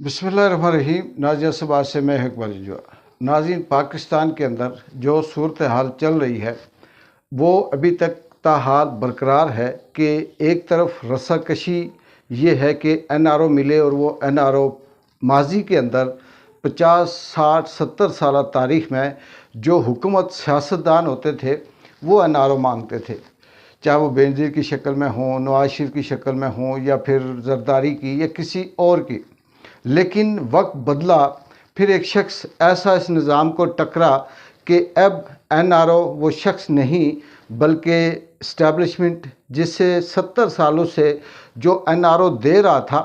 بسم اللہ الرحمن الرحیم۔ ناظرین صبح سے میں اقبال جو ناظرین، پاکستان کے اندر جو صورتحال چل رہی ہے وہ ابھی تک تاحال برقرار ہے کہ ایک طرف رسہ کشی یہ ہے کہ این آر او ملے اور وہ این آر او ماضی کے اندر 50 60 70 سالہ تاریخ میں جو حکومت سیاستدان ہوتے تھے وہ این آر او مانگتے تھے، چاہے وہ بینظیر کی شکل میں ہوں، نواز شریف کی شکل میں ہوں، یا پھر زرداری کی یا کسی اور کی۔ لیکن وقت بدلا، پھر ایک شخص ایسا اس نظام کو ٹکرا کہ اب این آر او وہ شخص نہیں بلکہ اسٹیبلشمنٹ جس سے 70 سالوں سے جو این آر او دے رہا تھا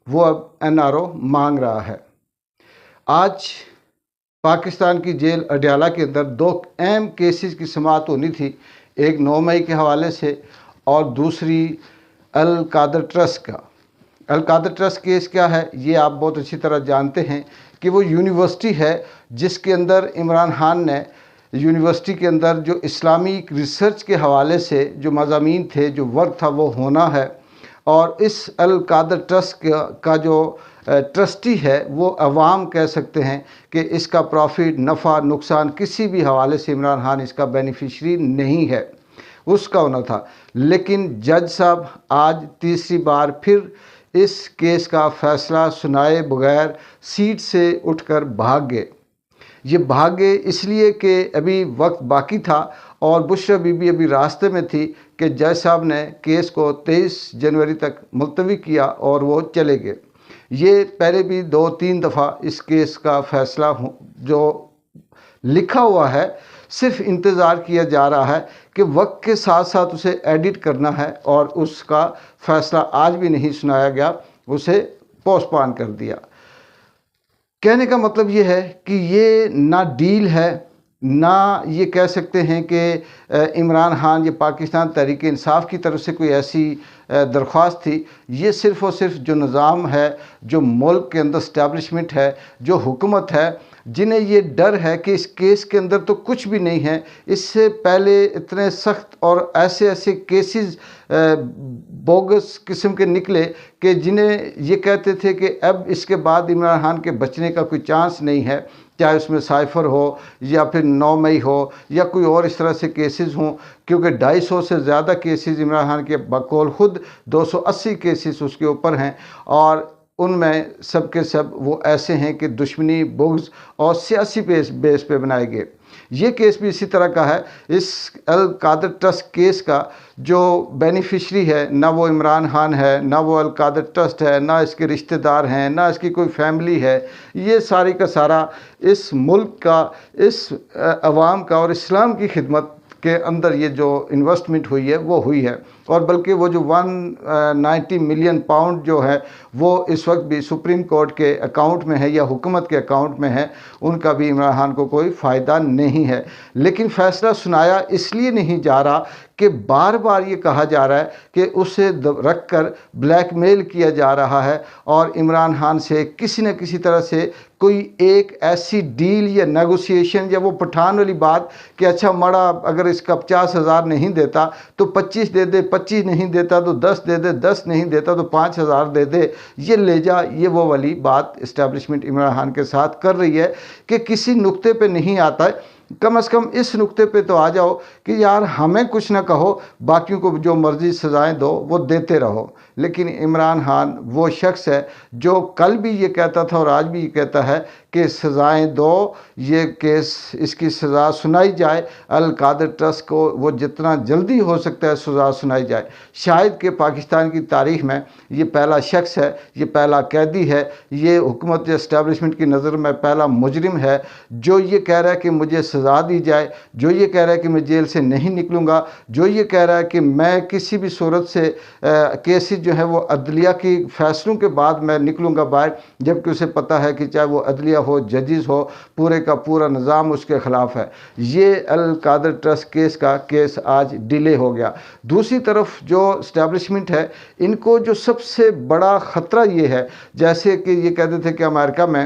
وہ اب این آر او مانگ رہا ہے۔ آج پاکستان کی جیل اڈیالہ کے اندر 2 اہم کیسز کی سماعت ہونی تھی، ایک 9 مئی کے حوالے سے اور دوسری القادر ٹرسٹ کا۔ القادر ٹرسٹ کیس کیا ہے یہ آپ بہت اچھی طرح جانتے ہیں کہ وہ یونیورسٹی ہے جس کے اندر عمران خان نے یونیورسٹی کے اندر جو اسلامی ریسرچ کے حوالے سے جو مضامین تھے، جو ورک تھا وہ ہونا ہے، اور اس القادر ٹرسٹ کا جو ٹرسٹی ہے وہ عوام کہہ سکتے ہیں کہ اس کا پروفٹ، نفع، نقصان کسی بھی حوالے سے عمران خان اس کا بینیفیشری نہیں ہے، اس کا ہونا تھا۔ لیکن جج صاحب آج تیسری بار پھر اس کیس کا فیصلہ سنائے بغیر سیٹ سے اٹھ کر بھاگ گئے۔ یہ بھاگے اس لیے کہ ابھی وقت باقی تھا اور بشرا بی بی ابھی راستے میں تھی کہ جج صاحب نے کیس کو 23 جنوری تک ملتوی کیا اور وہ چلے گئے۔ یہ پہلے بھی 2-3 دفعہ اس کیس کا فیصلہ جو لکھا ہوا ہے، صرف انتظار کیا جا رہا ہے کہ وقت کے ساتھ ساتھ اسے ایڈٹ کرنا ہے، اور اس کا فیصلہ آج بھی نہیں سنایا گیا، اسے پوسٹ پون کر دیا۔ کہنے کا مطلب یہ ہے کہ یہ نہ ڈیل ہے، نہ یہ کہہ سکتے ہیں کہ عمران خان یا پاکستان تحریک انصاف کی طرف سے کوئی ایسی درخواست تھی۔ یہ صرف اور صرف جو نظام ہے، جو ملک کے اندر اسٹیبلشمنٹ ہے، جو حکومت ہے، جنہیں یہ ڈر ہے کہ اس کیس کے اندر تو کچھ بھی نہیں ہے۔ اس سے پہلے اتنے سخت اور ایسے کیسز بوگس قسم کے نکلے کہ جنہیں یہ کہتے تھے کہ اب اس کے بعد عمران خان کے بچنے کا کوئی چانس نہیں ہے، چاہے اس میں سائفر ہو یا پھر 9 مئی ہو یا کوئی اور اس طرح سے کیسز ہوں، کیونکہ 250 سے زیادہ کیسز عمران خان کے بقول خود 280 کیسز اس کے اوپر ہیں، اور ان میں سب کے سب وہ ایسے ہیں کہ دشمنی، بغض اور سیاسی بیس پہ بنائے گئے۔ یہ کیس بھی اسی طرح کا ہے۔ اس القادر ٹرسٹ کیس کا جو بینیفیشری ہے، نہ وہ عمران خان ہے، نہ وہ القادر ٹرسٹ ہے، نہ اس کے رشتہ دار ہیں، نہ اس کی کوئی فیملی ہے۔ یہ ساری کا سارا اس ملک کا، اس عوام کا اور اسلام کی خدمت کے اندر یہ جو انویسٹمنٹ ہوئی ہے وہ ہوئی ہے، اور بلکہ وہ جو 190 ملین پاؤنڈ جو ہے وہ اس وقت بھی سپریم کورٹ کے اکاؤنٹ میں ہے یا حکومت کے اکاؤنٹ میں ہے، ان کا بھی عمران خان کو کوئی فائدہ نہیں ہے۔ لیکن فیصلہ سنایا اس لیے نہیں جا رہا کہ بار بار یہ کہا جا رہا ہے کہ اسے رکھ کر بلیک میل کیا جا رہا ہے، اور عمران خان سے کسی نہ کسی طرح سے کوئی ایک ایسی ڈیل یا نیگوسیشن یا وہ پٹھان والی بات کہ اچھا مڑا اگر اس کا 50,000 نہیں دیتا تو 25 دے دے، 25 نہیں دیتا تو 10 دے دے، 10 نہیں دیتا تو 5,000 دے دے، یہ لے جا، یہ وہ والی بات اسٹیبلشمنٹ عمران خان کے ساتھ کر رہی ہے کہ کسی نقطے پہ نہیں آتا ہے، کم از کم اس نقطے پہ تو آ جاؤ کہ یار ہمیں کچھ نہ کہو، باقیوں کو جو مرضی سزائیں دو وہ دیتے رہو۔ لیکن عمران خان وہ شخص ہے جو کل بھی یہ کہتا تھا اور آج بھی یہ کہتا ہے کہ سزائیں دو، یہ کیس اس کی سزا سنائی جائے، القادر ٹرسٹ کو وہ جتنا جلدی ہو سکتا ہے سزا سنائی جائے۔ شاید کہ پاکستان کی تاریخ میں یہ پہلا شخص ہے، یہ پہلا قیدی ہے، یہ حکومت اسٹیبلشمنٹ کی نظر میں پہلا مجرم ہے جو یہ کہہ رہا ہے کہ مجھے سزا دی جائے، جو یہ کہہ رہا ہے کہ میں جیل سے نہیں نکلوں گا، جو یہ کہہ رہا ہے کہ میں کسی بھی صورت سے کیسز جو ہیں وہ عدلیہ کی فیصلوں کے بعد میں نکلوں گا باہر، جبکہ اسے پتہ ہے کہ چاہے وہ عدلیہ ہو، ججز ہو، پورے کا پورا نظام اس کے خلاف ہے۔ یہ القادر ٹرسٹ کیس کا کیس آج ڈیلے ہو گیا۔ دوسری طرف جو اسٹیبلشمنٹ ہے، ان کو جو سب سے بڑا خطرہ یہ ہے، جیسے کہ یہ کہتے تھے کہ امریکہ میں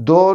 2,